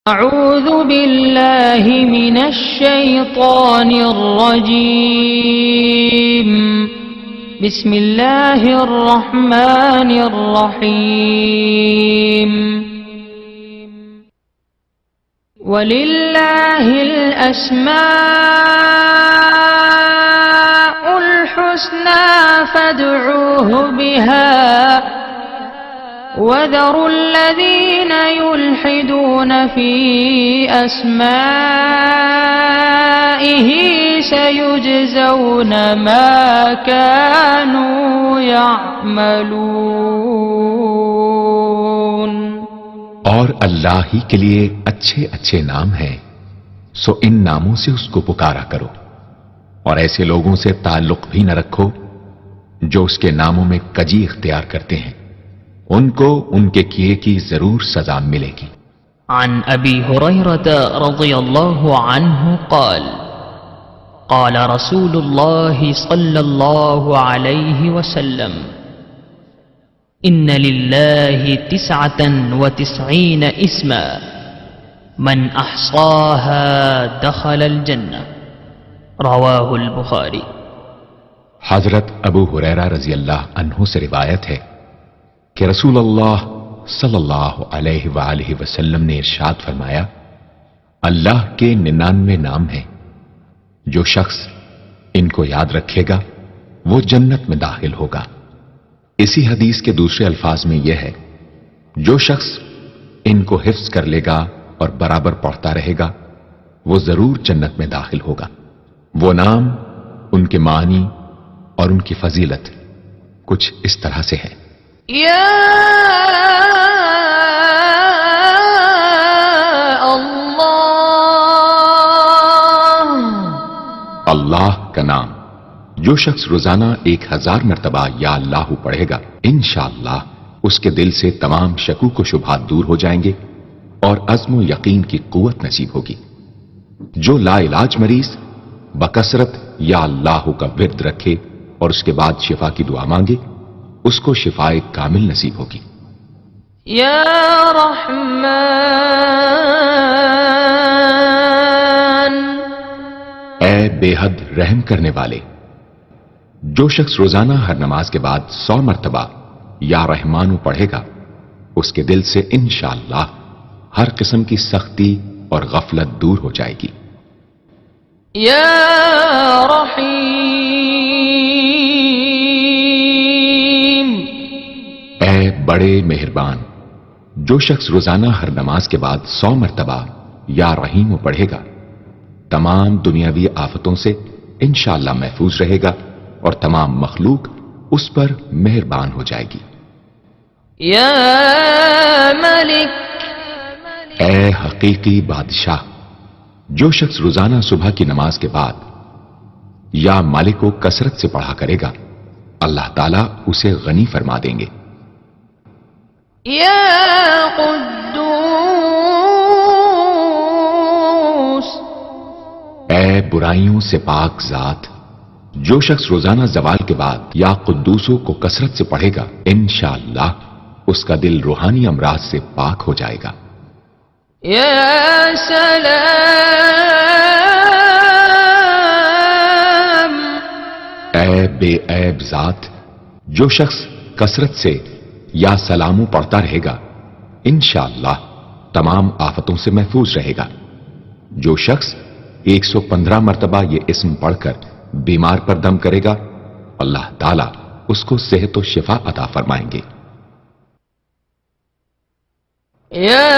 أعوذ بالله من الشيطان الرجيم بسم الله الرحمن الرحيم ولله الأسماء الحسنى فادعوه بها وذروا الذين يلحدون في أسمائه سيجزون ما كانوا يعملون۔ اور اللہ ہی کے لیے اچھے اچھے نام ہیں، سو ان ناموں سے اس کو پکارا کرو، اور ایسے لوگوں سے تعلق بھی نہ رکھو جو اس کے ناموں میں کجی اختیار کرتے ہیں، ان کو ان کے کیے کی ضرور سزا ملے گی۔ عن ابی ہریرہ رضی اللہ عنہ قال قال رسول اللہ صلی اللہ علیہ وسلم ان للہ 99 اسما من احصاها دخل الجنہ، رواہ البخاری۔ حضرت ابو ہریرہ رضی اللہ عنہ سے روایت ہے کہ رسول اللہ صلی اللہ علیہ وآلہ وسلم نے ارشاد فرمایا، اللہ کے 99 نام ہیں، جو شخص ان کو یاد رکھے گا وہ جنت میں داخل ہوگا۔ اسی حدیث کے دوسرے الفاظ میں یہ ہے، جو شخص ان کو حفظ کر لے گا اور برابر پڑھتا رہے گا وہ ضرور جنت میں داخل ہوگا۔ وہ نام، ان کے معنی اور ان کی فضیلت کچھ اس طرح سے ہے۔ یا اللہ، اللہ کا نام جو شخص روزانہ 1000 مرتبہ یا اللہ پڑھے گا، انشاءاللہ اس کے دل سے تمام شکوک و شبہات دور ہو جائیں گے اور عزم و یقین کی قوت نصیب ہوگی۔ جو لا علاج مریض بکثرت یا اللہ کا ورد رکھے اور اس کے بعد شفا کی دعا مانگے، اس کو شفائے کامل نصیب ہوگی۔ یا رحمان، اے بے حد رحم کرنے والے، جو شخص روزانہ ہر نماز کے بعد 100 مرتبہ یا رحمانو پڑھے گا، اس کے دل سے انشاءاللہ ہر قسم کی سختی اور غفلت دور ہو جائے گی۔ یا رحیم، اے بڑے مہربان، جو شخص روزانہ ہر نماز کے بعد 100 مرتبہ یا رحیم پڑھے گا، تمام دنیاوی آفتوں سے انشاءاللہ محفوظ رہے گا اور تمام مخلوق اس پر مہربان ہو جائے گی۔ یا ملک، اے حقیقی بادشاہ، جو شخص روزانہ صبح کی نماز کے بعد یا مالک کو کثرت سے پڑھا کرے گا، اللہ تعالیٰ اسے غنی فرما دیں گے۔ یا قدوس، اے برائیوں سے پاک ذات، جو شخص روزانہ زوال کے بعد یا قدوسوں کو کثرت سے پڑھے گا، انشاءاللہ اس کا دل روحانی امراض سے پاک ہو جائے گا۔ یا سلام، اے بے عیب ذات، جو شخص کثرت سے یا سلامو پڑھتا رہے گا، انشاءاللہ تمام آفتوں سے محفوظ رہے گا۔ جو شخص 115 مرتبہ یہ اسم پڑھ کر بیمار پر دم کرے گا، اللہ تعالیٰ اس کو صحت و شفا عطا فرمائیں گے۔ یا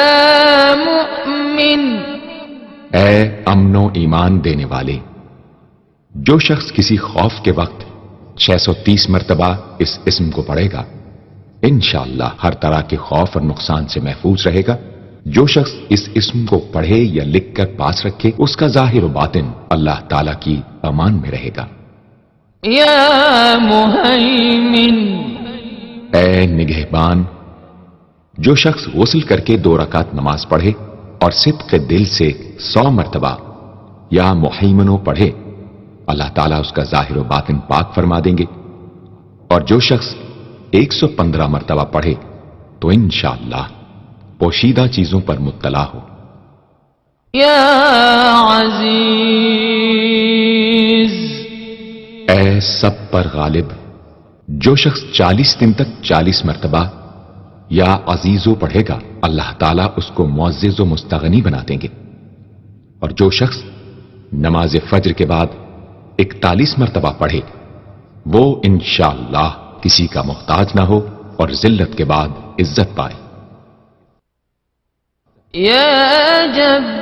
مؤمن، اے امن و ایمان دینے والے، جو شخص کسی خوف کے وقت 630 مرتبہ اس اسم کو پڑھے گا، انشاءاللہ ہر طرح کے خوف اور نقصان سے محفوظ رہے گا۔ جو شخص اس اسم کو پڑھے یا لکھ کر پاس رکھے، اس کا ظاہر و باطن اللہ تعالیٰ کی امان میں رہے گا۔ یا مہیمن، اے نگہبان، جو شخص غسل کر کے 2 رکعت نماز پڑھے اور صدق دل سے 100 مرتبہ یا محیمنو پڑھے، اللہ تعالیٰ اس کا ظاہر و باطن پاک فرما دیں گے۔ اور جو شخص 115 مرتبہ پڑھے تو انشاءاللہ پوشیدہ چیزوں پر مطلع ہو، يا عزيز اے سب پر غالب، جو شخص 40 دن تک 40 مرتبہ یا عزیزو پڑھے گا اللہ تعالیٰ اس کو معزز و مستغنی بنا دیں گے، اور جو شخص نماز فجر کے بعد 41 مرتبہ پڑھے وہ انشاءاللہ کسی کا محتاج نہ ہو اور ذلت کے بعد عزت پائے۔ يا جبار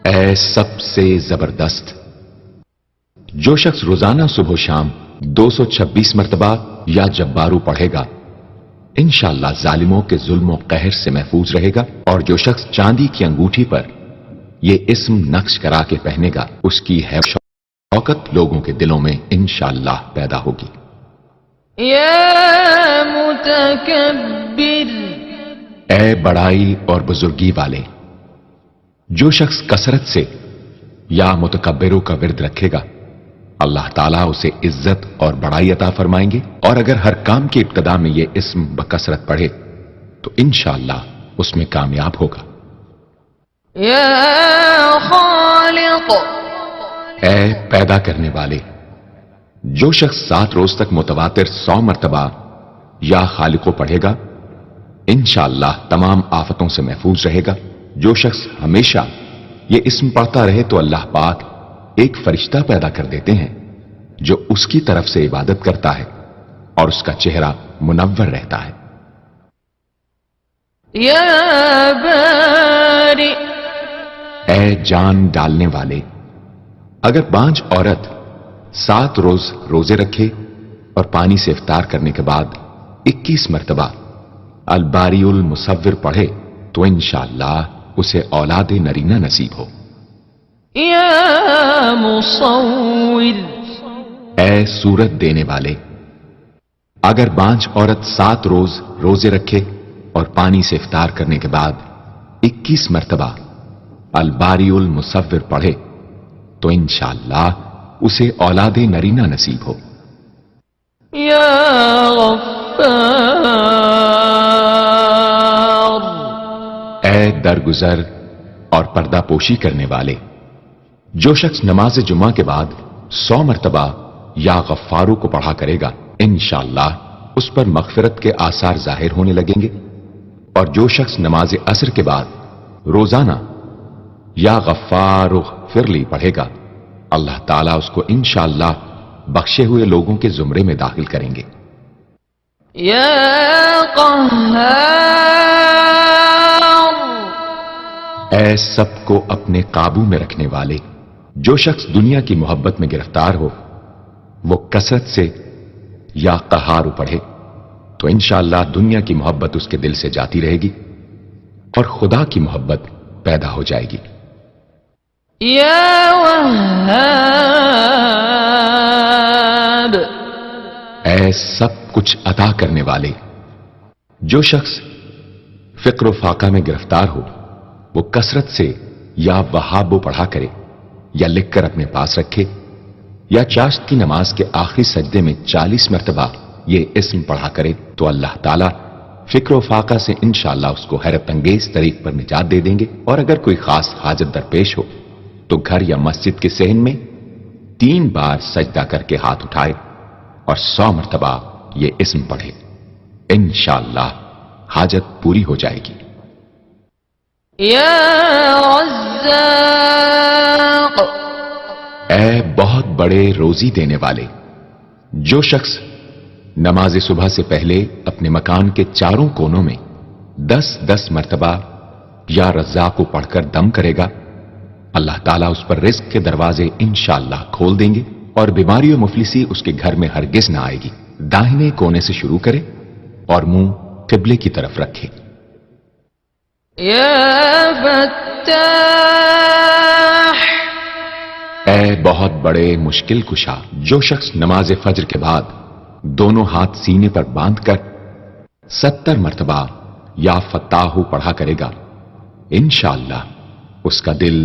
اے سب سے زبردست، جو شخص روزانہ صبح و شام 226 مرتبہ یا جبارو پڑھے گا انشاءاللہ ظالموں کے ظلم و قہر سے محفوظ رہے گا، اور جو شخص چاندی کی انگوٹھی پر یہ اسم نقش کرا کے پہنے گا اس کی شوکت لوگوں کے دلوں میں انشاءاللہ پیدا ہوگی۔ يا متكبر اے بڑائی اور بزرگی والے، جو شخص کثرت سے یا متکبروں کا ورد رکھے گا اللہ تعالیٰ اسے عزت اور بڑائی عطا فرمائیں گے، اور اگر ہر کام کی ابتدا میں یہ اسم بکثرت پڑھے تو انشاءاللہ اس میں کامیاب ہوگا۔ يا خالق اے پیدا کرنے والے، جو شخص 7 روز تک متواتر 100 مرتبہ یا خالقو پڑھے گا انشاءاللہ تمام آفتوں سے محفوظ رہے گا۔ جو شخص ہمیشہ یہ اسم پڑھتا رہے تو اللہ پاک ایک فرشتہ پیدا کر دیتے ہیں جو اس کی طرف سے عبادت کرتا ہے اور اس کا چہرہ منور رہتا ہے۔ يا بارئ اے جان ڈالنے والے، اگر بانجھ عورت 7 روز روزے رکھے اور پانی سے افطار کرنے کے بعد 21 مرتبہ الباری المصور پڑھے تو انشاءاللہ اسے اولاد نرینہ نصیب ہو۔ يا مصور اے صورت دینے والے، اگر بانجھ عورت 7 روز روزے رکھے اور پانی سے افطار کرنے کے بعد 21 مرتبہ الباری المصور پڑھے تو انشاءاللہ اسے اولاد نرینہ نصیب ہو۔ يا غفار اے درگزر اور پردہ پوشی کرنے والے، جو شخص نماز جمعہ کے بعد 100 مرتبہ یا غفارو کو پڑھا کرے گا انشاءاللہ اس پر مغفرت کے آثار ظاہر ہونے لگیں گے، اور جو شخص نماز عصر کے بعد روزانہ یا غفار اغفر لی پڑھے گا اللہ تعالیٰ اس کو انشاءاللہ بخشے ہوئے لوگوں کے زمرے میں داخل کریں گے۔ يا قهار اے سب کو اپنے قابو میں رکھنے والے، جو شخص دنیا کی محبت میں گرفتار ہو وہ کثرت سے یا قہار پڑھے تو انشاءاللہ دنیا کی محبت اس کے دل سے جاتی رہے گی اور خدا کی محبت پیدا ہو جائے گی۔ يا وهاب اے سب کچھ عطا کرنے والے، جو شخص فقر و فاقہ میں گرفتار ہو وہ کثرت سے یا وہاب پڑھا کرے یا لکھ کر اپنے پاس رکھے، یا چاشت کی نماز کے آخری سجدے میں 40 مرتبہ یہ اسم پڑھا کرے تو اللہ تعالیٰ فکر و فاقہ سے انشاءاللہ اس کو حیرت انگیز طریق پر نجات دے دیں گے، اور اگر کوئی خاص حاجت درپیش ہو تو گھر یا مسجد کے صحن میں 3 بار سجدہ کر کے ہاتھ اٹھائے اور 100 مرتبہ یہ اسم پڑھے، انشاءاللہ حاجت پوری ہو جائے گی۔ يا رزاق اے بہت بڑے روزی دینے والے، جو شخص نماز صبح سے پہلے اپنے مکان کے چاروں کونوں میں 10-10 مرتبہ یا رزاق کو پڑھ کر دم کرے گا اللہ تعالیٰ اس پر رزق کے دروازے انشاءاللہ کھول دیں گے، اور بیماری و مفلسی اس کے گھر میں ہرگز نہ آئے گی۔ داہنے کونے سے شروع کرے اور منہ قبلے کی طرف رکھے۔ يا فتاح اے بہت بڑے مشکل کشا، جو شخص نماز فجر کے بعد دونوں ہاتھ سینے پر باندھ کر 70 مرتبہ یا فتاحو پڑھا کرے گا انشاءاللہ اس کا دل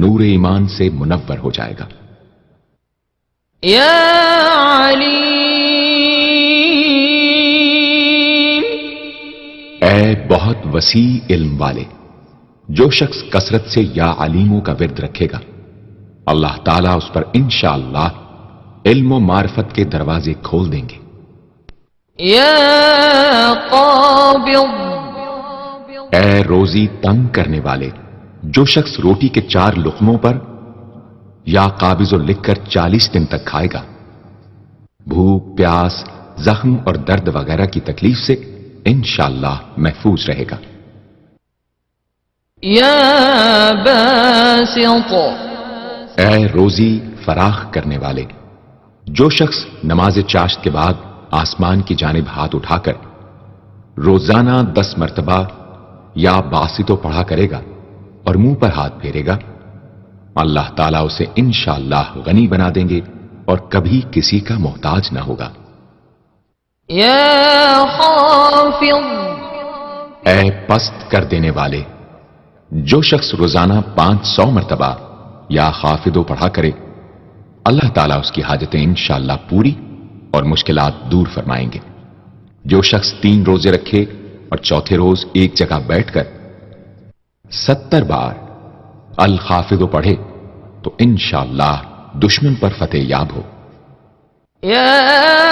نور ایمان سے منور ہو جائے گا۔ يا عليم اے اے بہت وسیع علم والے، جو شخص کثرت سے یا علیموں کا ورد رکھے گا، اللہ تعالیٰ اس پر انشاءاللہ علم و معرفت کے دروازے کھول دیں گے۔ يا قابض اے روزی تنگ کرنے والے، جو شخص روٹی کے 4 لقموں پر یا قابض و لکھ کر 40 دن تک کھائے گا، بھوک، پیاس، زخم اور درد وغیرہ کی تکلیف سے انشاءاللہ محفوظ رہے گا۔ يا باسط اے روزی فراخ کرنے والے، جو شخص نماز چاشت کے بعد آسمان کی جانب ہاتھ اٹھا کر روزانہ 10 مرتبہ یا باسطو پڑھا کرے گا اور منہ پر ہاتھ پھیرے گا، اللہ تعالیٰ اسے انشاءاللہ غنی بنا دیں گے اور کبھی کسی کا محتاج نہ ہوگا۔ يا خافض اے پست کر دینے والے، جو شخص روزانہ 500 مرتبہ یا خافضو پڑھا کرے، اللہ تعالیٰ اس کی حاجتیں انشاءاللہ پوری اور مشکلات دور فرمائیں گے۔ جو شخص 3 روزے رکھے اور چوتھے روز ایک جگہ بیٹھ کر 70 بار الخافضو پڑھے تو انشاءاللہ دشمن پر فتح یاب ہو۔ يا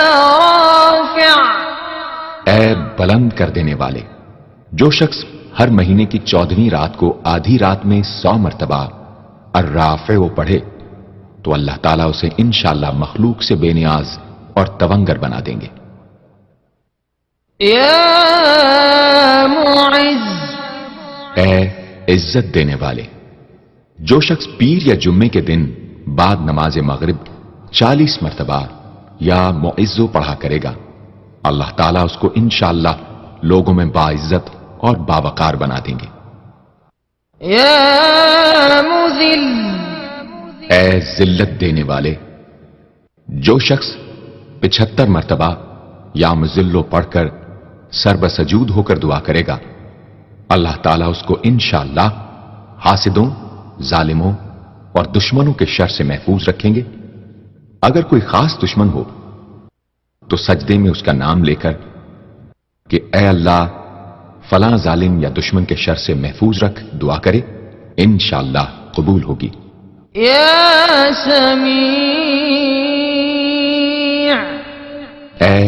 رافع اے بلند کر دینے والے، جو شخص ہر مہینے کی 14ویں رات کو آدھی رات میں 100 مرتبہ الرافع پڑھے تو اللہ تعالیٰ اسے انشاءاللہ مخلوق سے بے نیاز اور تونگر بنا دیں گے۔ يا معز اے عزت دینے والے، جو شخص پیر یا جمعے کے دن بعد نماز مغرب 40 مرتبہ یا معزو پڑھا کرے گا، اللہ تعالیٰ اس کو انشاءاللہ لوگوں میں باعزت اور باوقار بنا دیں گے۔ يا مذل اے ذلت دینے والے، جو شخص 75 مرتبہ یا مذلو پڑھ کر سر بسجود ہو کر دعا کرے گا، اللہ تعالیٰ اس کو انشاءاللہ حاسدوں، ظالموں اور دشمنوں کے شر سے محفوظ رکھیں گے۔ اگر کوئی خاص دشمن ہو تو سجدے میں اس کا نام لے کر کہ اے اللہ فلاں ظالم یا دشمن کے شر سے محفوظ رکھ دعا کرے، انشاءاللہ قبول ہوگی۔ يا سميع اے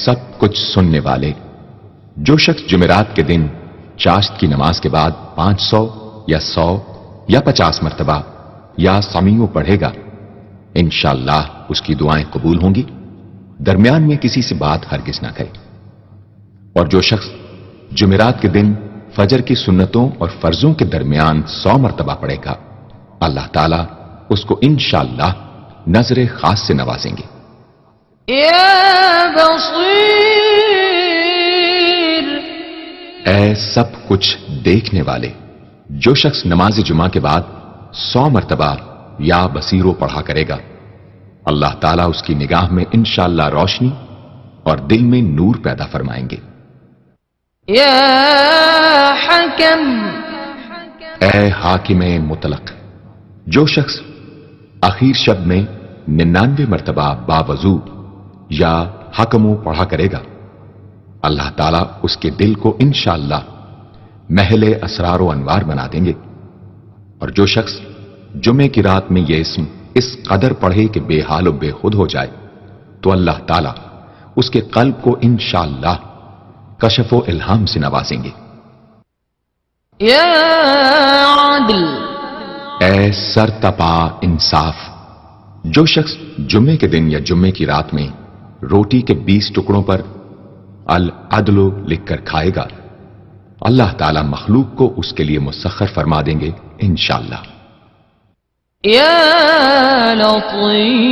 سب کچھ سننے والے، جو شخص جمعرات کے دن چاشت کی نماز کے بعد 500 یا 100 یا 50 مرتبہ یا سمیع پڑھے گا، انشاءاللہ اس کی دعائیں قبول ہوں گی، درمیان میں کسی سے بات ہرگز نہ کرے۔ اور جو شخص جمعرات کے دن فجر کی سنتوں اور فرضوں کے درمیان 100 مرتبہ پڑھے گا، اللہ تعالیٰ اس کو انشاءاللہ نظر خاص سے نوازیں گے۔ يا بصير اے سب کچھ دیکھنے والے، جو شخص نماز جمعہ کے بعد 100 مرتبہ یا بصیرو پڑھا کرے گا، اللہ تعالیٰ اس کی نگاہ میں انشاءاللہ روشنی اور دل میں نور پیدا فرمائیں گے۔ يا حكم اے حاکم مطلق، جو شخص آخر شب میں 99 مرتبہ باوضو یا حکمو پڑھا کرے گا، اللہ تعالیٰ اس کے دل کو انشاءاللہ محل اسرار و انوار بنا دیں گے۔ اور جو شخص جمعے کی رات میں یہ اسم اس قدر پڑھے کہ بے حال و بے خود ہو جائے تو اللہ تعالیٰ اس کے قلب کو انشاءاللہ کشف و الہام سے نوازیں گے۔ يا عدل اے سر تپا انصاف، جو شخص جمعے کے دن یا جمعے کی رات میں روٹی کے 20 ٹکڑوں پر العدل لکھ کر کھائے گا، اللہ تعالیٰ مخلوق کو اس کے لیے مسخر فرما دیں گے انشاءاللہ۔ يا لطيف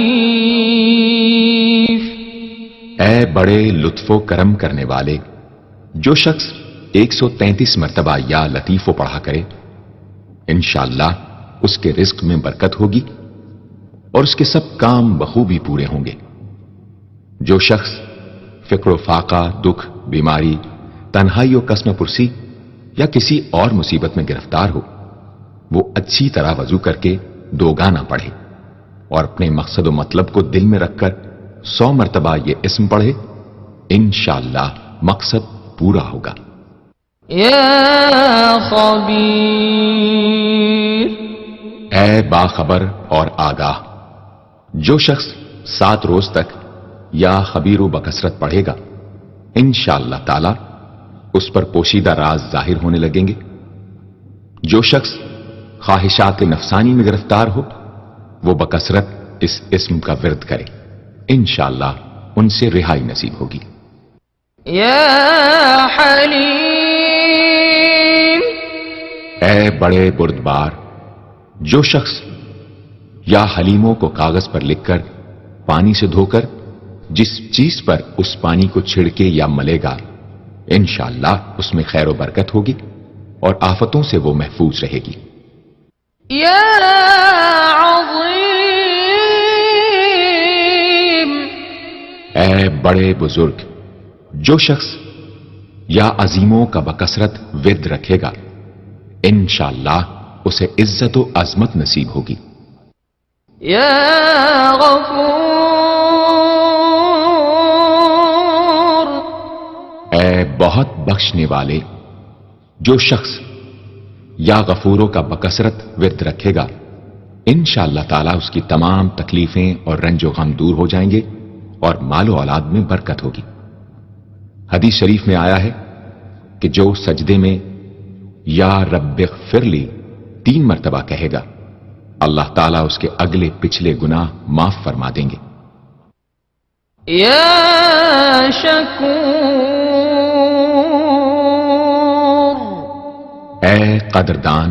اے بڑے لطف و کرم کرنے والے، جو شخص 133 مرتبہ یا لطیفو پڑھا کرے، انشاءاللہ اس کے رزق میں برکت ہوگی اور اس کے سب کام بخوبی پورے ہوں گے۔ جو شخص فقر و فاقہ، دکھ، بیماری، تنہائی و قسم پرسی یا کسی اور مصیبت میں گرفتار ہو، وہ اچھی طرح وضو کر کے 2 گانا پڑھے اور اپنے مقصد و مطلب کو دل میں رکھ کر 100 مرتبہ یہ اسم پڑھے، انشاءاللہ مقصد پورا ہوگا۔ يا خبير اے باخبر اور آگاہ. جو شخص 7 روز تک یا خبیر و بکثرت پڑھے گا انشاءاللہ تعالی اس پر پوشیدہ راز ظاہر ہونے لگیں گے. جو شخص خواہشات نفسانی میں گرفتار ہو وہ بکثرت اس اسم کا ورد کرے انشاءاللہ ان سے رہائی نصیب ہوگی. يا حليم اے بڑے بردبار. جو شخص یا حلیموں کو کاغذ پر لکھ کر پانی سے دھو کر جس چیز پر اس پانی کو چھڑکے یا ملے گا انشاءاللہ اس میں خیر و برکت ہوگی اور آفتوں سے وہ محفوظ رہے گی. يا عظيم اے بڑے بزرگ. جو شخص یا عظیموں کا بکثرت ورد رکھے گا انشاءاللہ اسے عزت و عظمت نصیب ہوگی. يا غفور اے بہت بخشنے والے. جو شخص یا غفوروں کا بکثرت ورد رکھے گا انشاءاللہ تعالی اس کی تمام تکلیفیں اور رنج و غم دور ہو جائیں گے اور مال و اولاد میں برکت ہوگی. حدیث شریف میں آیا ہے کہ جو سجدے میں یا رب اغفر لی 3 مرتبہ کہے گا اللہ تعالیٰ اس کے اگلے پچھلے گناہ معاف فرما دیں گے. يا شکور اے قدردان.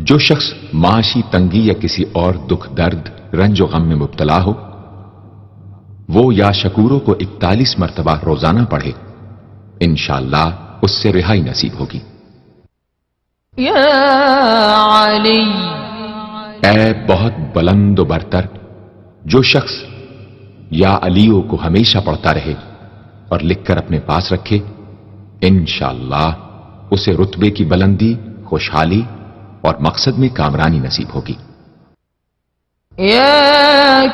جو شخص معاشی تنگی یا کسی اور دکھ درد رنج و غم میں مبتلا ہو وہ یا شکوروں کو 41 مرتبہ روزانہ پڑھے انشاءاللہ اس سے رہائی نصیب ہوگی. يا علی اے بہت بلند و برتر. جو شخص یا علیو کو ہمیشہ پڑھتا رہے اور لکھ کر اپنے پاس رکھے انشاءاللہ اسے رتبے کی بلندی خوشحالی اور مقصد میں کامرانی نصیب ہوگی. يا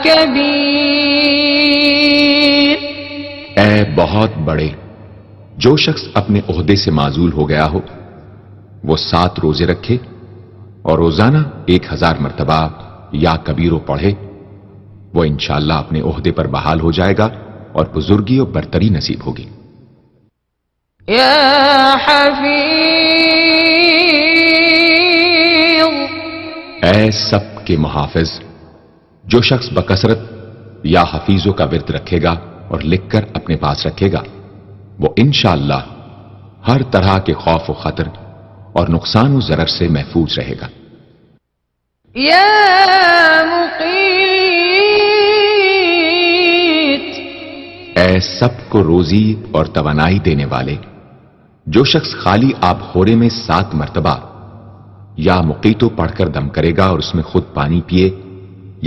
کبیر اے بہت بڑے. جو شخص اپنے عہدے سے معزول ہو گیا ہو وہ 7 روزے رکھے اور روزانہ 1000 مرتبہ یا کبیرو پڑھے وہ انشاءاللہ اپنے عہدے پر بحال ہو جائے گا اور بزرگی اور برتری نصیب ہوگی. يا حفیظ اے سب کے محافظ. جو شخص بکثرت یا حفیظوں کا ورد رکھے گا اور لکھ کر اپنے پاس رکھے گا وہ انشاءاللہ ہر طرح کے خوف و خطر اور نقصان و ضرر سے محفوظ رہے گا. يا مقیت اے سب کو روزی اور توانائی دینے والے. جو شخص خالی آب خورے میں 7 مرتبہ یا مقیتو پڑھ کر دم کرے گا اور اس میں خود پانی پیے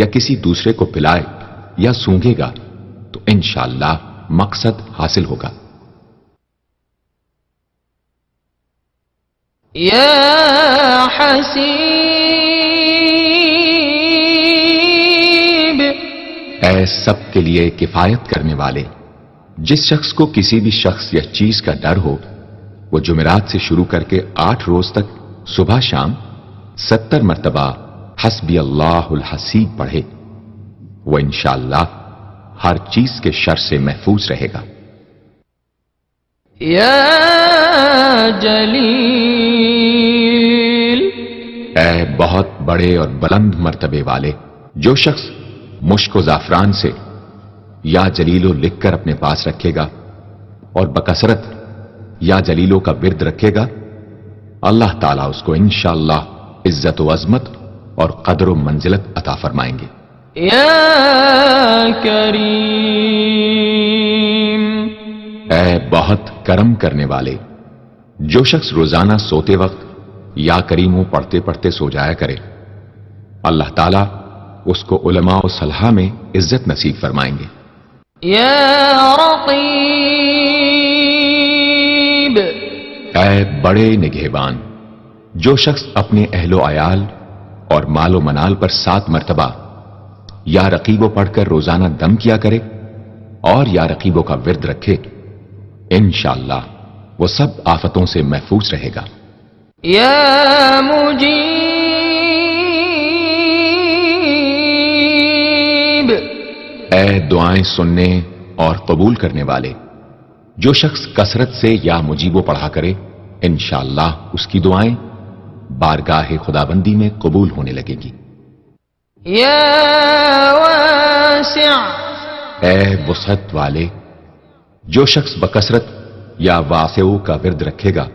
یا کسی دوسرے کو پلائے یا سونگے گا تو انشاءاللہ مقصد حاصل ہوگا. يا حسیب اے سب کے لیے کفایت کرنے والے. جس شخص کو کسی بھی شخص یا چیز کا ڈر ہو وہ جمعرات سے شروع کر کے 8 روز تک صبح شام 70 مرتبہ حسبی اللہ الحسیب پڑھے وہ انشاءاللہ ہر چیز کے شر سے محفوظ رہے گا. يا جلیل اے بہت بڑے اور بلند مرتبے والے. جو شخص مشک و زعفران سے یا جلیلو لکھ کر اپنے پاس رکھے گا اور بکثرت یا جلیلوں کا ورد رکھے گا اللہ تعالیٰ اس کو انشاءاللہ عزت و عظمت اور قدر و منزلت عطا فرمائیں گے. يا کریم اے بہت کرم کرنے والے. جو شخص روزانہ سوتے وقت یا کریموں پڑھتے پڑھتے سو جایا کرے اللہ تعالیٰ اس کو علماء و صلحاء میں عزت نصیب فرمائیں گے. يا رقیب اے بڑے نگہبان. جو شخص اپنے اہل و عیال اور مال و منال پر 7 مرتبہ یا رقیبوں پڑھ کر روزانہ دم کیا کرے اور یا رقیبوں کا ورد رکھے انشاءاللہ وہ سب آفتوں سے محفوظ رہے گا۔ يا مجيب اے دعائیں سننے اور قبول کرنے والے، جو شخص کثرت سے یا مجیبو پڑھا کرے انشاءاللہ اس کی دعائیں بارگاہ خدابندی میں قبول ہونے لگے گی۔ يا واسع اے وسعت والے، جو شخص بکثرت یا واسعو کا ورد رکھے گا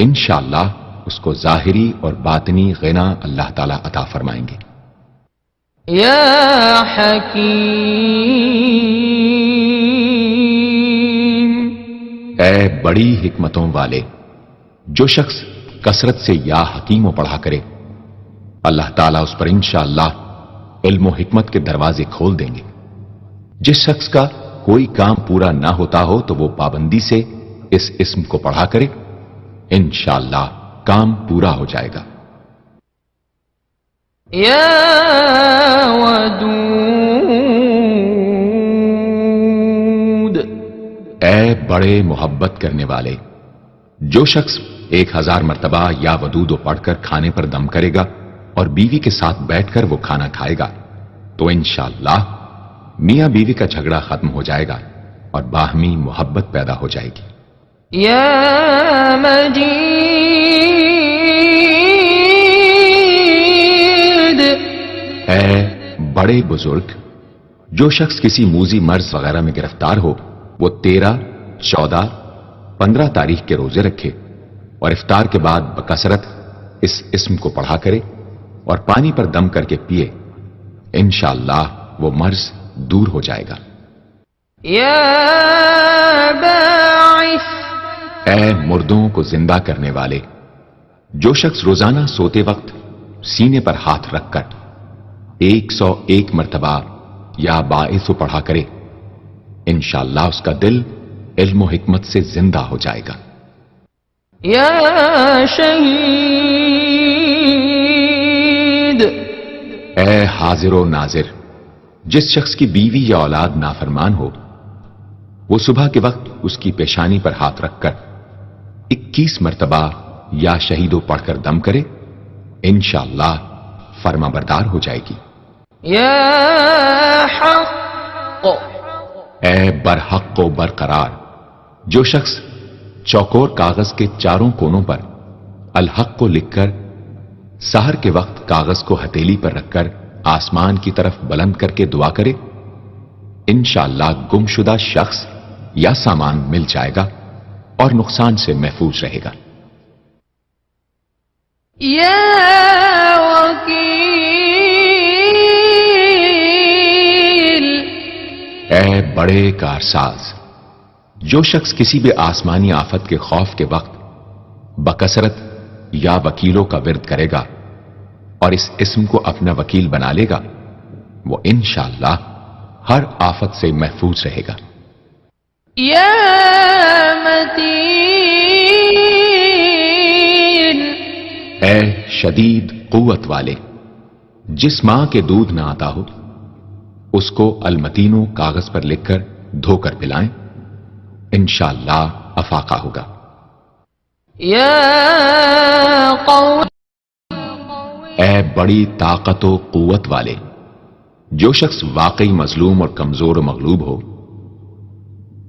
انشاءاللہ اس کو ظاہری اور باطنی غنا اللہ تعالی عطا فرمائیں گے۔ يا حكيم اے بڑی حکمتوں والے، جو شخص کثرت سے یا حکیموں پڑھا کرے اللہ تعالیٰ اس پر انشاءاللہ علم و حکمت کے دروازے کھول دیں گے۔ جس شخص کا کوئی کام پورا نہ ہوتا ہو تو وہ پابندی سے اس اسم کو پڑھا کرے انشاءاللہ کام پورا ہو جائے گا۔ يا ودود اے بڑے محبت کرنے والے، جو شخص 1000 مرتبہ یا ودود پڑھ کر کھانے پر دم کرے گا اور بیوی کے ساتھ بیٹھ کر وہ کھانا کھائے گا تو انشاءاللہ میاں بیوی کا جھگڑا ختم ہو جائے گا اور باہمی محبت پیدا ہو جائے گی۔ يا مجيد اے بڑے بزرگ، جو شخص کسی موذی مرض وغیرہ میں گرفتار ہو وہ 13، 14، 15 تاریخ کے روزے رکھے اور افطار کے بعد بکثرت اس اسم کو پڑھا کرے اور پانی پر دم کر کے پیے انشاءاللہ وہ مرض دور ہو جائے گا۔ يا باعث اے مردوں کو زندہ کرنے والے، جو شخص روزانہ سوتے وقت سینے پر ہاتھ رکھ کر 101 مرتبہ یا باعث پڑھا کرے انشاءاللہ اس کا دل علم و حکمت سے زندہ ہو جائے گا۔ يا شهيد اے حاضر و ناظر، جس شخص کی بیوی یا اولاد نافرمان ہو وہ صبح کے وقت اس کی پیشانی پر ہاتھ رکھ کر 21 مرتبہ یا شہیدو پڑھ کر دم کرے انشاءاللہ فرما بردار ہو جائے گی۔ يا حق اے برحق و برقرار، جو شخص چوکور کاغذ کے چاروں کونوں پر الحق کو لکھ کر سحر کے وقت کاغذ کو ہتھیلی پر رکھ کر آسمان کی طرف بلند کر کے دعا کرے انشاءاللہ گمشدہ شخص یا سامان مل جائے گا اور نقصان سے محفوظ رہے گا۔ يا وكيل اے بڑے کارساز، جو شخص کسی بھی آسمانی آفت کے خوف کے وقت بکثرت یا وکیلوں کا ورد کرے گا اور اس اسم کو اپنا وکیل بنا لے گا وہ انشاءاللہ ہر آفت سے محفوظ رہے گا۔ يا متين اے شدید قوت والے، جس ماں کے دودھ نہ آتا ہو اس کو المتینو کاغذ پر لکھ کر دھو کر پلائیں انشاءاللہ افاقہ ہوگا۔ يا قوي اے بڑی طاقت و قوت والے، جو شخص واقعی مظلوم اور کمزور و مغلوب ہو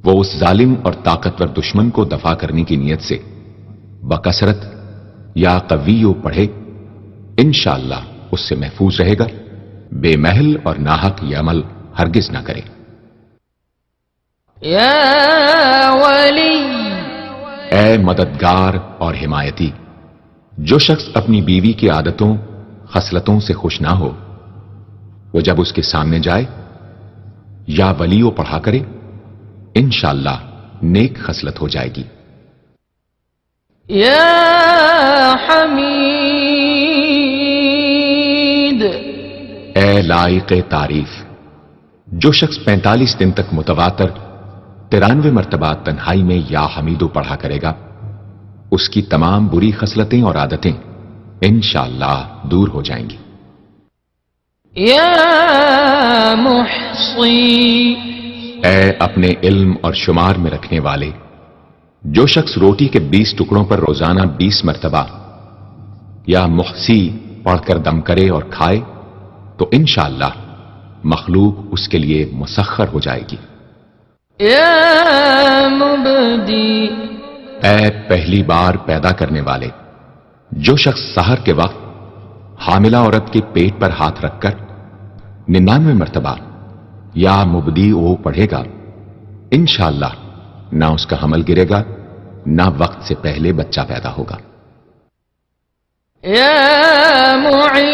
وہ اس ظالم اور طاقتور دشمن کو دفاع کرنے کی نیت سے بکثرت یا قویو پڑھے انشاءاللہ اس سے محفوظ رہے گا، بے محل اور ناحق یہ عمل ہرگز نہ کرے۔ يا ولي اے مددگار اور حمایتی، جو شخص اپنی بیوی کی عادتوں خصلتوں سے خوش نہ ہو وہ جب اس کے سامنے جائے یا ولیو پڑھا کرے انشاءاللہ نیک خصلت ہو جائے گی۔ يا حميد اے لائق تعریف، جو شخص 45 دن تک متواتر 93 مرتبہ تنہائی میں یا حمیدو پڑھا کرے گا اس کی تمام بری خصلتیں اور عادتیں انشاءاللہ دور ہو جائیں گی۔ يا محصي اے اپنے علم اور شمار میں رکھنے والے، جو شخص روٹی کے 20 ٹکڑوں پر روزانہ 20 مرتبہ یا محسی پڑھ کر دم کرے اور کھائے تو انشاءاللہ مخلوق اس کے لیے مسخر ہو جائے گی۔ یا مبدی، اے پہلی بار پیدا کرنے والے، جو شخص سحر کے وقت حاملہ عورت کے پیٹ پر ہاتھ رکھ کر 99 مرتبہ یا مبدی او پڑھے گا، انشاءاللہ نہ اس کا حمل گرے گا نہ وقت سے پہلے بچہ پیدا ہوگا۔ یا معید،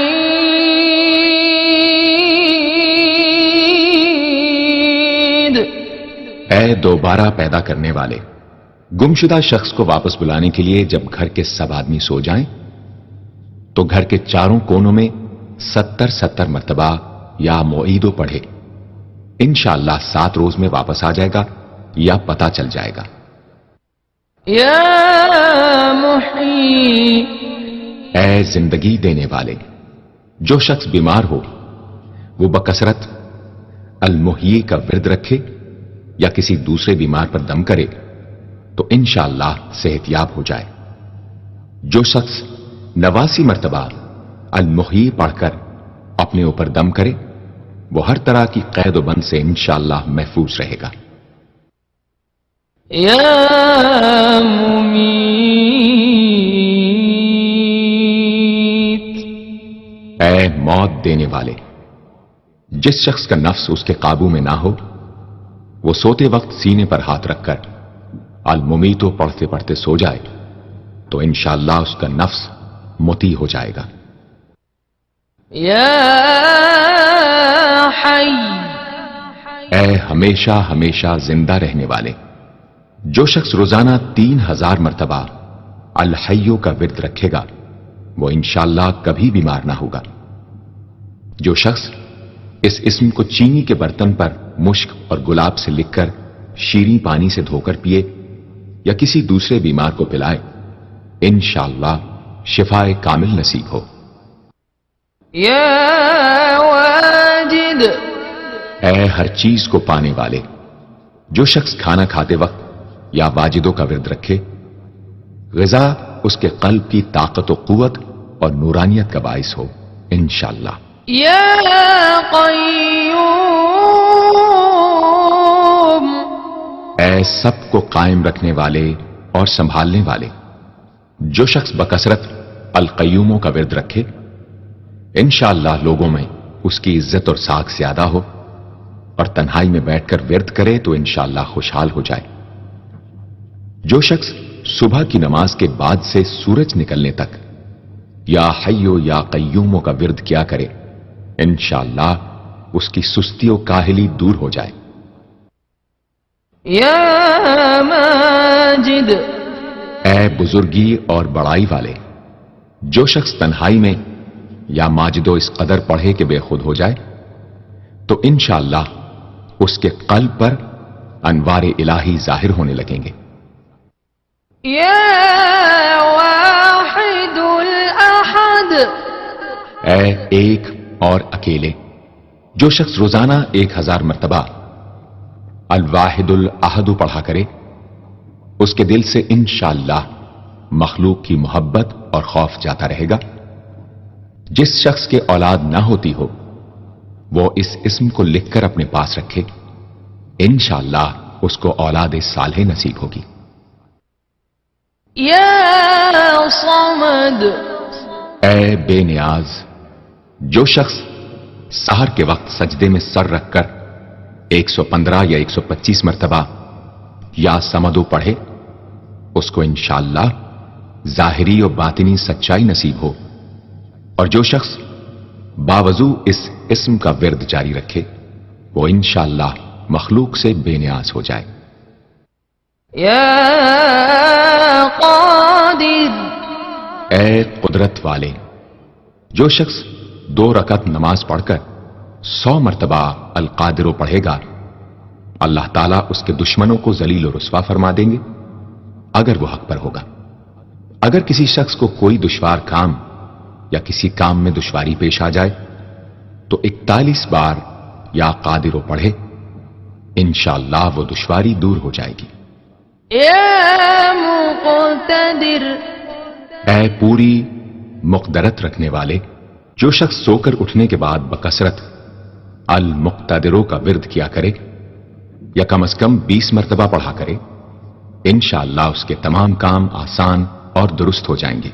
اے دوبارہ پیدا کرنے والے، گمشدہ شخص کو واپس بلانے کے لیے جب گھر کے سب آدمی سو جائیں تو گھر کے چاروں کونوں میں 70 مرتبہ یا معیدو پڑھے، انشاءاللہ 7 روز میں واپس آ جائے گا یا پتہ چل جائے گا۔ یا محی، اے زندگی دینے والے، جو شخص بیمار ہو وہ بکثرت المحیی کا ورد رکھے یا کسی دوسرے بیمار پر دم کرے تو انشاءاللہ صحت یاب ہو جائے۔ جو شخص 89 مرتبہ المحیی پڑھ کر اپنے اوپر دم کرے وہ ہر طرح کی قید و بند سے انشاءاللہ محفوظ رہے گا۔ یا ممیت، اے موت دینے والے، جس شخص کا نفس اس کے قابو میں نہ ہو وہ سوتے وقت سینے پر ہاتھ رکھ کر الممیتو پڑھتے پڑھتے سو جائے تو انشاءاللہ اس کا نفس مطیع ہو جائے گا۔ یا حی، اے ہمیشہ ہمیشہ زندہ رہنے والے، جو شخص روزانہ 3000 مرتبہ الحیو کا ورد رکھے گا وہ انشاءاللہ کبھی بیمار نہ ہوگا۔ جو شخص اس اسم کو چینی کے برتن پر مشک اور گلاب سے لکھ کر شیریں پانی سے دھو کر پیے یا کسی دوسرے بیمار کو پلائے انشاءاللہ شفائے کامل نصیب ہو۔ یا واجد، اے ہر چیز کو پانے والے، جو شخص کھانا کھاتے وقت یا واجدوں کا ورد رکھے غذا اس کے قلب کی طاقت و قوت اور نورانیت کا باعث ہو انشاءاللہ۔ یا قیوم، اے سب کو قائم رکھنے والے اور سنبھالنے والے، جو شخص بکثرت القیوموں کا ورد رکھے انشاءاللہ لوگوں میں اس کی عزت اور ساکھ زیادہ ہو اور تنہائی میں بیٹھ کر ورد کرے تو انشاءاللہ خوشحال ہو جائے۔ جو شخص صبح کی نماز کے بعد سے سورج نکلنے تک یا حیو یا قیوموں کا ورد کیا کرے انشاءاللہ اس کی سستی و کاہلی دور ہو جائے۔ یا ماجد، اے بزرگی اور بڑائی والے، جو شخص تنہائی میں یا ماجدو اس قدر پڑھے کہ بے خود ہو جائے تو انشاءاللہ اس کے قلب پر انوار الہی ظاہر ہونے لگیں گے۔ یا واحد الاحد، اے ایک اور اکیلے، جو شخص روزانہ 1000 مرتبہ الواحد الاحد پڑھا کرے اس کے دل سے انشاءاللہ مخلوق کی محبت اور خوف جاتا رہے گا۔ جس شخص کے اولاد نہ ہوتی ہو وہ اس اسم کو لکھ کر اپنے پاس رکھے انشاءاللہ اس کو اولاد صالح نصیب ہوگی۔ یا صمد، اے بے نیاز، جو شخص سحر کے وقت سجدے میں سر رکھ کر 115 یا 125 مرتبہ یا سمدو پڑھے اس کو انشاءاللہ ظاہری و باطنی سچائی نصیب ہو، اور جو شخص باوضو اس اسم کا ورد جاری رکھے وہ انشاءاللہ مخلوق سے بے نیاز ہو جائے۔ یا قادر، اے قدرت والے، جو شخص 2 رکعت نماز پڑھ کر 100 مرتبہ القادر پڑھے گا اللہ تعالیٰ اس کے دشمنوں کو ذلیل و رسوا فرما دیں گے اگر وہ حق پر ہوگا۔ اگر کسی شخص کو کوئی دشوار کام یا کسی کام میں دشواری پیش آ جائے تو 41 بار یا قادر پڑھے انشاءاللہ وہ دشواری دور ہو جائے گی۔ يا مقتدر اے پوری مقدرت رکھنے والے، جو شخص سو کر اٹھنے کے بعد بکثرت المقتدروں کا ورد کیا کرے یا کم از کم 20 مرتبہ پڑھا کرے، انشاءاللہ اس کے تمام کام آسان اور درست ہو جائیں گے۔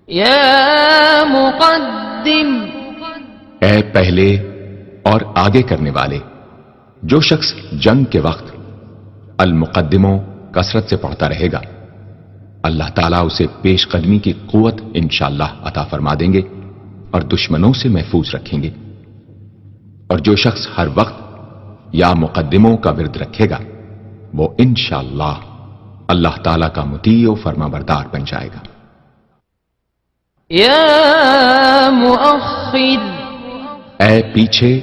يا مقدم اے پہلے اور آگے کرنے والے، جو شخص جنگ کے وقت المقدموں کثرت سے پڑھتا رہے گا، اللہ تعالیٰ اسے پیش قدمی کی قوت انشاءاللہ عطا فرما دیں گے اور دشمنوں سے محفوظ رکھیں گے۔ اور جو شخص ہر وقت یا مقدموں کا ورد رکھے گا، وہ انشاءاللہ اللہ تعالیٰ کا مطیع و فرما بردار بن جائے گا۔ يا مؤخر اے پیچھے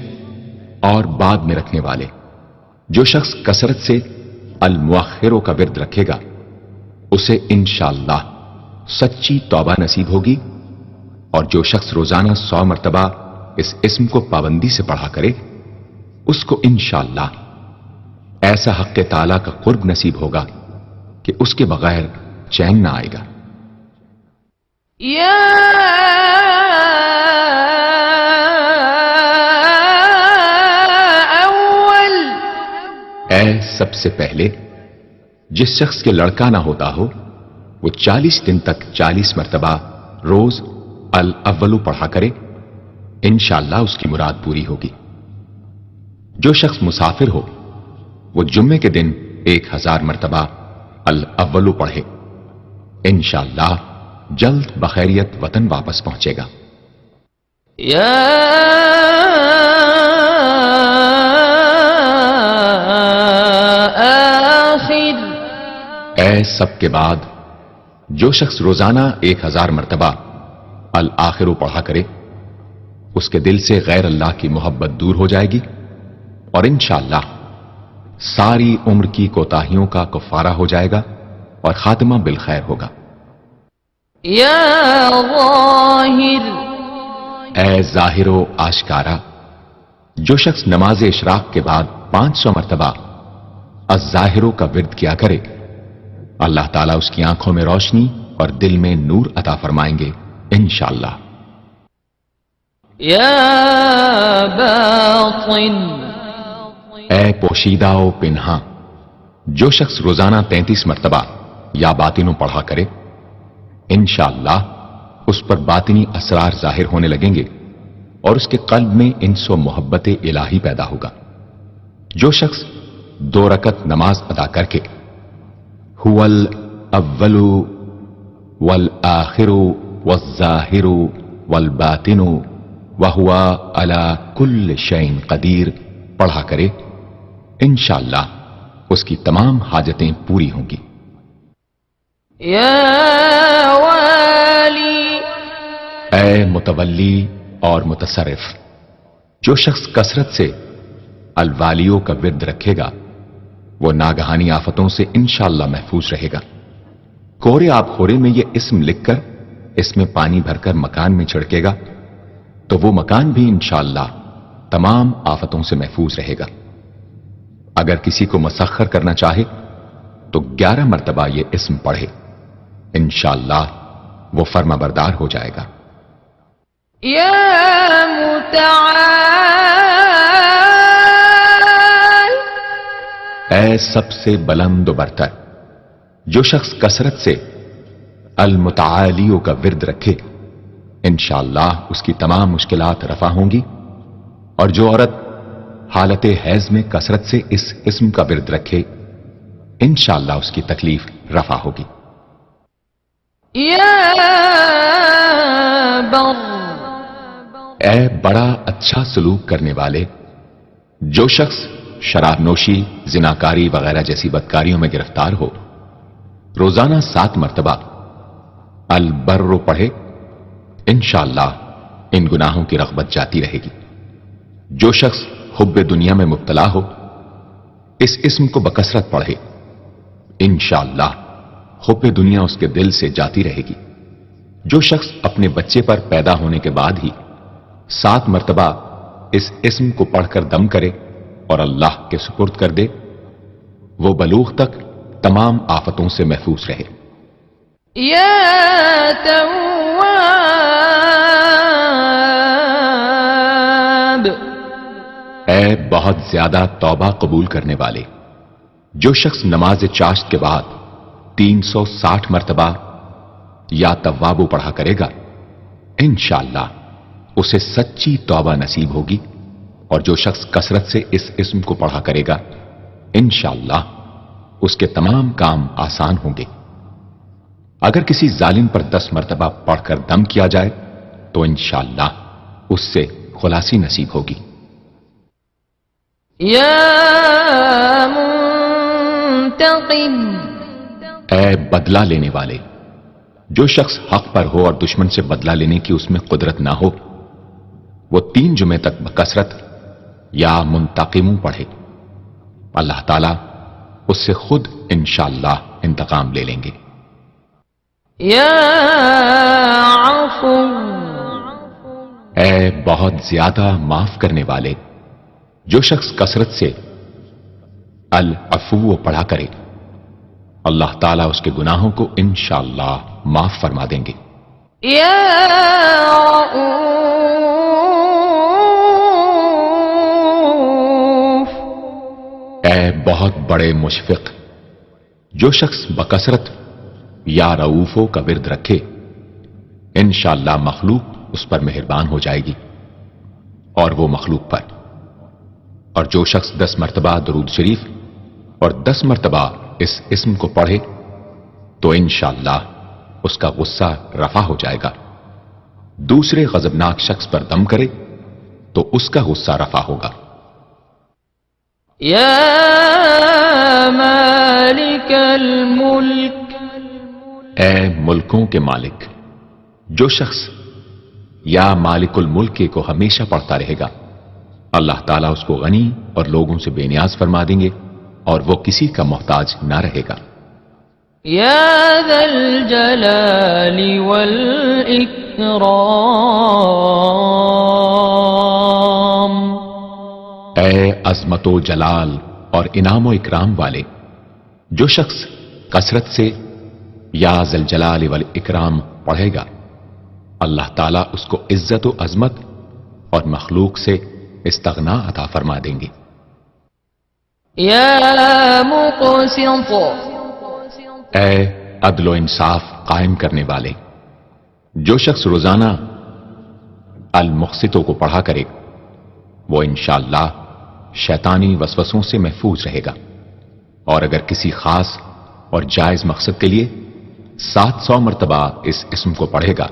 اور بعد میں رکھنے والے، جو شخص کثرت سے المؤخروں کا ورد رکھے گا، اسے انشاءاللہ سچی توبہ نصیب ہوگی، اور جو شخص روزانہ 100 مرتبہ اس اسم کو پابندی سے پڑھا کرے، اس کو انشاءاللہ ایسا حق تعالی کا قرب نصیب ہوگا کہ اس کے بغیر چین نہ آئے گا۔ يا أول اے سب سے پہلے، جس شخص کے لڑکا نہ ہوتا ہو، وہ 40 دن تک 40 مرتبہ روز الاولو پڑھا کرے، انشاءاللہ اس کی مراد پوری ہوگی۔ جو شخص مسافر ہو، وہ جمعے کے دن 1000 مرتبہ الاولو پڑھے، انشاءاللہ جلد بخیریت وطن واپس پہنچے گا۔ يا آخر اے سب کے بعد، جو شخص روزانہ 1000 مرتبہ الآخرو پڑھا کرے، اس کے دل سے غیر اللہ کی محبت دور ہو جائے گی، اور انشاءاللہ ساری عمر کی کوتاہیوں کا کفارہ ہو جائے گا اور خاتمہ بالخیر ہوگا۔ يا ظاہر اے ظاہر و آشکارا، جو شخص نماز اشراق کے بعد 500 مرتبہ الظاہروں کا ورد کیا کرے، اللہ تعالیٰ اس کی آنکھوں میں روشنی اور دل میں نور عطا فرمائیں گے انشاءاللہ۔ يا باطن اے پوشیدہ و پنہاں، جو شخص روزانہ 33 مرتبہ یا باطنوں پڑھا کرے، انشاءاللہ اس پر باطنی اسرار ظاہر ہونے لگیں گے اور اس کے قلب میں انس و محبت الہی پیدا ہوگا۔ جو شخص 2 رکعت نماز ادا کر کے هو الاول والآخر والظاہر والباطن وهو على كل شيء قدیر پڑھا کرے، انشاءاللہ اس کی تمام حاجتیں پوری ہوں گی۔ يا والی اے متولی اور متصرف، جو شخص کثرت سے الوالیوں کا ورد رکھے گا، وہ ناگہانی آفتوں سے انشاءاللہ محفوظ رہے گا۔ کورے آب خورے میں یہ اسم لکھ کر اس میں پانی بھر کر مکان میں چھڑکے گا تو وہ مکان بھی انشاءاللہ تمام آفتوں سے محفوظ رہے گا۔ اگر کسی کو مسخر کرنا چاہے تو 11 مرتبہ یہ اسم پڑھے، انشاءاللہ وہ فرما بردار ہو جائے گا۔ يا متعال اے سب سے بلند و برتر، جو شخص کثرت سے المتعالیوں کا ورد رکھے، انشاءاللہ اس کی تمام مشکلات رفع ہوں گی، اور جو عورت حالت حیض میں کثرت سے اس اسم کا ورد رکھے، انشاءاللہ اس کی تکلیف رفع ہوگی۔ يا بر اے بڑا اچھا سلوک کرنے والے، جو شخص شراب نوشی، زناکاری وغیرہ جیسی بدکاریوں میں گرفتار ہو، روزانہ 7 مرتبہ البر پڑھے، انشاءاللہ ان گناہوں کی رغبت جاتی رہے گی۔ جو شخص حب دنیا میں مبتلا ہو، اس اسم کو بکثرت پڑھے، انشاءاللہ حب دنیا اس کے دل سے جاتی رہے گی۔ جو شخص اپنے بچے پر پیدا ہونے کے بعد ہی 7 مرتبہ اس اسم کو پڑھ کر دم کرے اور اللہ کے سپرد کر دے، وہ بلوغ تک تمام آفتوں سے محفوظ رہے۔ یا تواب، اے بہت زیادہ توبہ قبول کرنے والے، جو شخص نماز چاشت کے بعد 360 مرتبہ یا توابو پڑھا کرے گا، انشاءاللہ اسے سچی توبہ نصیب ہوگی، اور جو شخص کثرت سے اس اسم کو پڑھا کرے گا، انشاءاللہ اس کے تمام کام آسان ہوں گے۔ اگر کسی ظالم پر 10 مرتبہ پڑھ کر دم کیا جائے تو انشاءاللہ اس سے خلاصی نصیب ہوگی۔ یا منتقم، اے بدلہ لینے والے، جو شخص حق پر ہو اور دشمن سے بدلہ لینے کی اس میں قدرت نہ ہو، وہ 3 جمعے تک بکثرت یا منتقموں پڑھے، اللہ تعالیٰ اس سے خود انشاءاللہ انتقام لے لیں گے۔ یا عفو، اے بہت زیادہ معاف کرنے والے، جو شخص کثرت سے العفو پڑھا کرے، اللہ تعالیٰ اس کے گناہوں کو انشاءاللہ معاف فرما دیں گے۔ یا رؤوف، اے بہت بڑے مشفق، جو شخص بکثرت یا رؤوفوں کا ورد رکھے، انشاءاللہ مخلوق اس پر مہربان ہو جائے گی اور وہ مخلوق پر۔ اور جو شخص 10 مرتبہ درود شریف اور 10 مرتبہ اس اسم کو پڑھے تو انشاءاللہ اس کا غصہ رفع ہو جائے گا۔ دوسرے غضبناک شخص پر دم کرے تو اس کا غصہ رفع ہوگا۔ یا مالک الملک، اے ملکوں کے مالک، جو شخص یا مالک الملک کو ہمیشہ پڑھتا رہے گا، اللہ تعالیٰ اس کو غنی اور لوگوں سے بے نیاز فرما دیں گے اور وہ کسی کا محتاج نہ رہے گا۔ یا ذا الجلال والاکرام، اے عظمت و جلال اور انعام و اکرام والے، جو شخص کثرت سے یا ذا الجلال والاکرام پڑھے گا، اللہ تعالیٰ اس کو عزت و عظمت اور مخلوق سے استغنا عطا فرما دیں گے۔ یا مقسط، اے عدل و انصاف قائم کرنے والے، جو شخص روزانہ المقسطوں کو پڑھا کرے وہ انشاءاللہ شیطانی وسوسوں سے محفوظ رہے گا، اور اگر کسی خاص اور جائز مقصد کے لیے 700 مرتبہ اس اسم کو پڑھے گا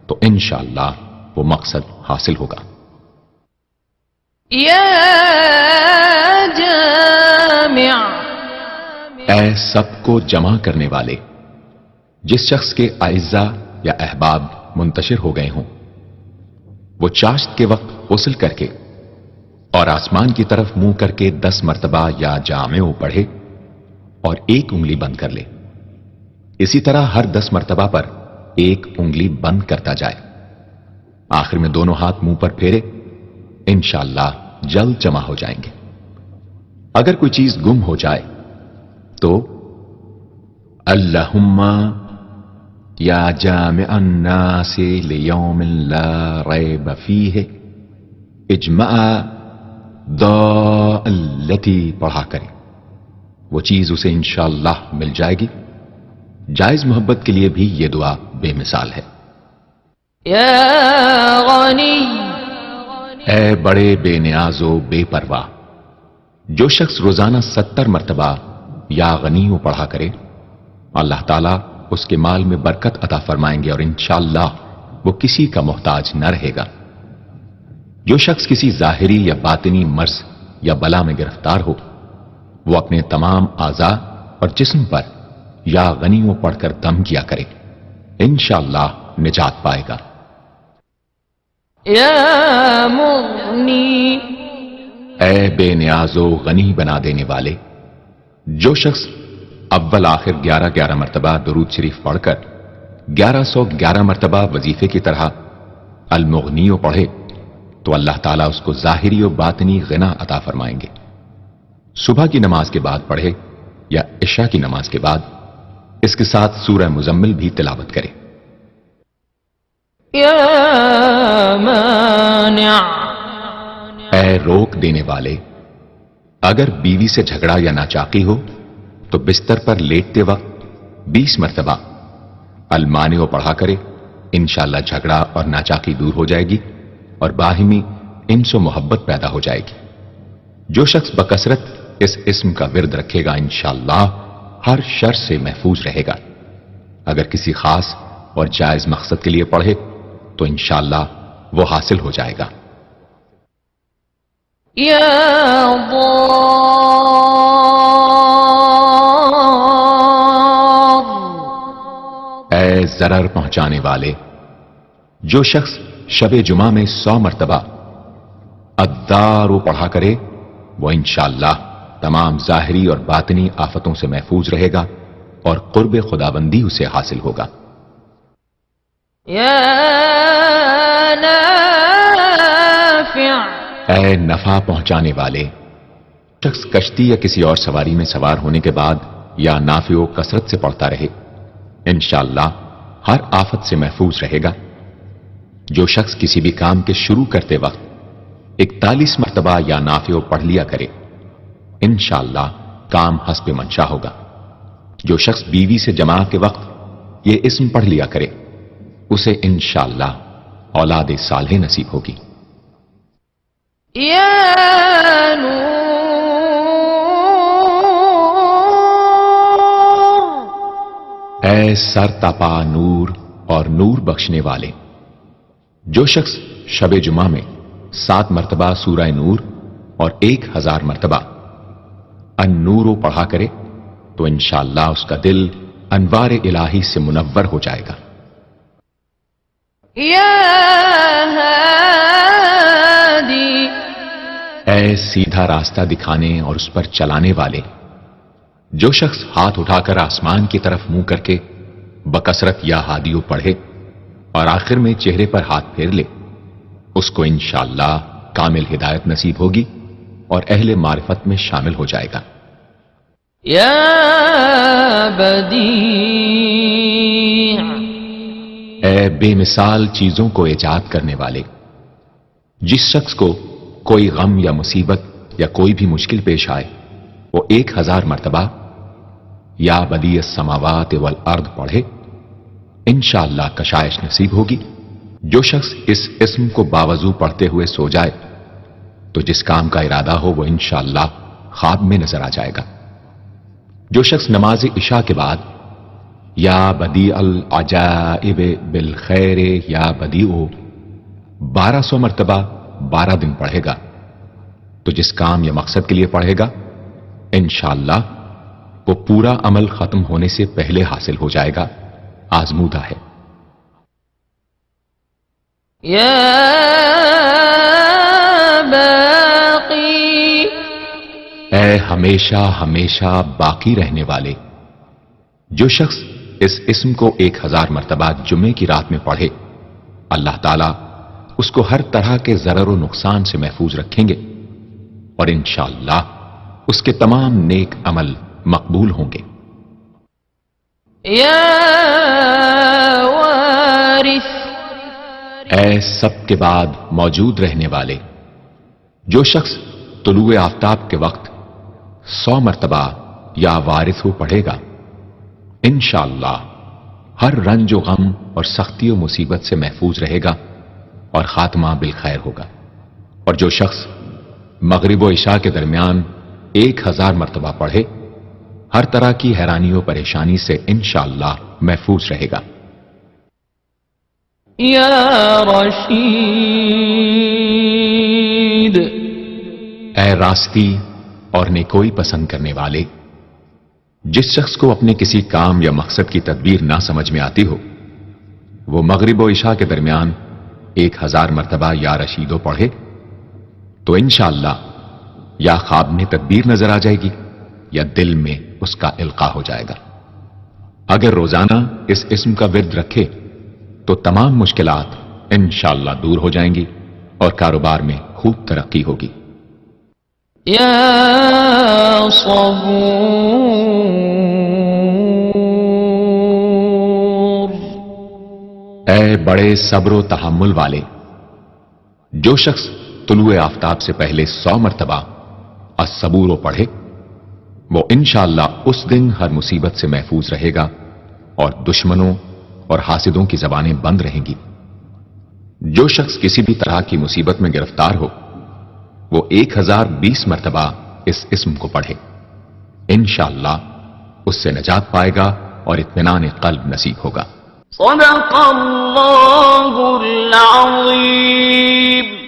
تو انشاءاللہ وہ مقصد حاصل ہوگا۔ یا جامع، اے سب کو جمع کرنے والے، جس شخص کے اعزا یا احباب منتشر ہو گئے ہوں، وہ چاشت کے وقت غسل کر کے اور آسمان کی طرف منہ کر کے 10 مرتبہ یا جامع پڑھے اور 1 انگلی بند کر لے۔ اسی طرح ہر 10 مرتبہ پر 1 انگلی بند کرتا جائے، آخر میں دونوں ہاتھ منہ پر پھیرے، انشاءاللہ جلد جمع ہو جائیں گے۔ اگر کوئی چیز گم ہو جائے تو اللہم یا جامع الناس لیوم لا ریب فیہ اجمع التی پڑھا کرے، وہ چیز اسے انشاءاللہ مل جائے گی۔ جائز محبت کے لیے بھی یہ دعا بے مثال ہے۔ یا غنی، اے بڑے بے نیاز و بے پرواہ، جو شخص روزانہ 70 مرتبہ یا غنی پڑھا کرے، اللہ تعالیٰ اس کے مال میں برکت عطا فرمائیں گے اور انشاءاللہ وہ کسی کا محتاج نہ رہے گا۔ جو شخص کسی ظاہری یا باطنی مرض یا بلا میں گرفتار ہو، وہ اپنے تمام اعضاء اور جسم پر یا غنیوں پڑھ کر دم کیا کرے، انشاءاللہ نجات پائے گا۔ یا مغنی، اے بے نیاز و غنی بنا دینے والے، جو شخص اول آخر 11 مرتبہ درود شریف پڑھ کر 1111 مرتبہ وظیفے کی طرح المغنی پڑھے تو اللہ تعالیٰ اس کو ظاہری و باطنی غنا عطا فرمائیں گے۔ صبح کی نماز کے بعد پڑھے یا عشاء کی نماز کے بعد اس کے ساتھ سورہ مزمل بھی تلاوت کرے۔ یا مانع، اے روک دینے والے، اگر بیوی سے جھگڑا یا ناچاقی ہو تو بستر پر لیٹتے وقت 20 مرتبہ المانع پڑھا کرے، انشاءاللہ جھگڑا اور ناچاقی دور ہو جائے گی اور باہمی انس و محبت پیدا ہو جائے گی۔ جو شخص بکثرت اس اسم کا ورد رکھے گا انشاءاللہ ہر شر سے محفوظ رہے گا۔ اگر کسی خاص اور جائز مقصد کے لیے پڑھے تو انشاءاللہ وہ حاصل ہو جائے گا۔ یا ضار، اے ضرر پہنچانے والے، جو شخص شب جمعہ میں 100 مرتبہ الدار پڑھا کرے وہ انشاءاللہ تمام ظاہری اور باطنی آفتوں سے محفوظ رہے گا اور قرب خداوندی اسے حاصل ہوگا۔ یا نافع، اے نفع پہنچانے والے، شخص کشتی یا کسی اور سواری میں سوار ہونے کے بعد یا نافع و کثرت سے پڑھتا رہے انشاءاللہ ہر آفت سے محفوظ رہے گا۔ جو شخص کسی بھی کام کے شروع کرتے وقت 41 مرتبہ یا نافع پڑھ لیا کرے انشاءاللہ کام حسب منشا ہوگا۔ جو شخص بیوی سے جماع کے وقت یہ اسم پڑھ لیا کرے اسے انشاءاللہ اولاد صالح نصیب ہوگی۔ یا نور، اے سر تپا نور اور نور بخشنے والے، جو شخص شب جمعہ میں 7 مرتبہ سورہ نور اور 1000 مرتبہ النور پڑھا کرے تو انشاءاللہ اس کا دل انوار الہی سے منور ہو جائے گا۔ یا ہادی، اے سیدھا راستہ دکھانے اور اس پر چلانے والے، جو شخص ہاتھ اٹھا کر آسمان کی طرف منہ کر کے بکثرت یا ہادیو پڑھے اور آخر میں چہرے پر ہاتھ پھیر لے اس کو انشاءاللہ کامل ہدایت نصیب ہوگی اور اہل معرفت میں شامل ہو جائے گا۔ یا بدیع، اے بے مثال چیزوں کو ایجاد کرنے والے، جس شخص کو کوئی غم یا مصیبت یا کوئی بھی مشکل پیش آئے وہ 1000 مرتبہ یا بدیع السماوات والارض پڑھے انشاءاللہ کشائش نصیب ہوگی۔ جو شخص اس اسم کو باوضو پڑھتے ہوئے سو جائے تو جس کام کا ارادہ ہو وہ انشاءاللہ خواب میں نظر آ جائے گا۔ جو شخص نماز عشاء کے بعد یا بدیع العجائب بالخیر یا بدیع 1200 مرتبہ 12 دن پڑھے گا تو جس کام یا مقصد کے لیے پڑھے گا انشاءاللہ وہ پورا عمل ختم ہونے سے پہلے حاصل ہو جائے گا، آزمودہ ہے۔ یا باقی، اے ہمیشہ ہمیشہ باقی رہنے والے، جو شخص اس اسم کو 1000 مرتبہ جمعے کی رات میں پڑھے اللہ تعالیٰ اس کو ہر طرح کے ضرر و نقصان سے محفوظ رکھیں گے اور انشاءاللہ اس کے تمام نیک عمل مقبول ہوں گے۔ یا وارث، اے سب کے بعد موجود رہنے والے، جو شخص طلوع آفتاب کے وقت 100 مرتبہ یا وارث ہو پڑھے گا انشاءاللہ ہر رنج و غم اور سختی و مصیبت سے محفوظ رہے گا اور خاتمہ بالخیر ہوگا۔ اور جو شخص مغرب و عشاء کے درمیان 1000 مرتبہ پڑھے ہر طرح کی حیرانی و پریشانی سے انشاءاللہ محفوظ رہے گا۔ یا رشید، اے راستی اور نیکوئی پسند کرنے والے، جس شخص کو اپنے کسی کام یا مقصد کی تدبیر نہ سمجھ میں آتی ہو وہ مغرب و عشاء کے درمیان 1000 مرتبہ یا رشیدو پڑھے تو انشاءاللہ یا خواب میں تدبیر نظر آ جائے گی یا دل میں اس کا القاء ہو جائے گا۔ اگر روزانہ اس اسم کا ورد رکھے تو تمام مشکلات انشاءاللہ دور ہو جائیں گی اور کاروبار میں خوب ترقی ہوگی۔ يا صبور اے بڑے صبر و تحمل والے، جو شخص طلوع آفتاب سے پہلے 100 مرتبہ الصبور پڑھے وہ انشاءاللہ اس دن ہر مصیبت سے محفوظ رہے گا اور دشمنوں اور حاسدوں کی زبانیں بند رہیں گی۔ جو شخص کسی بھی طرح کی مصیبت میں گرفتار ہو وہ 1020 مرتبہ اس اسم کو پڑھے، انشاءاللہ اس سے نجات پائے گا اور اطمینان قلب نصیب ہوگا۔ صدق اللہ العظیم۔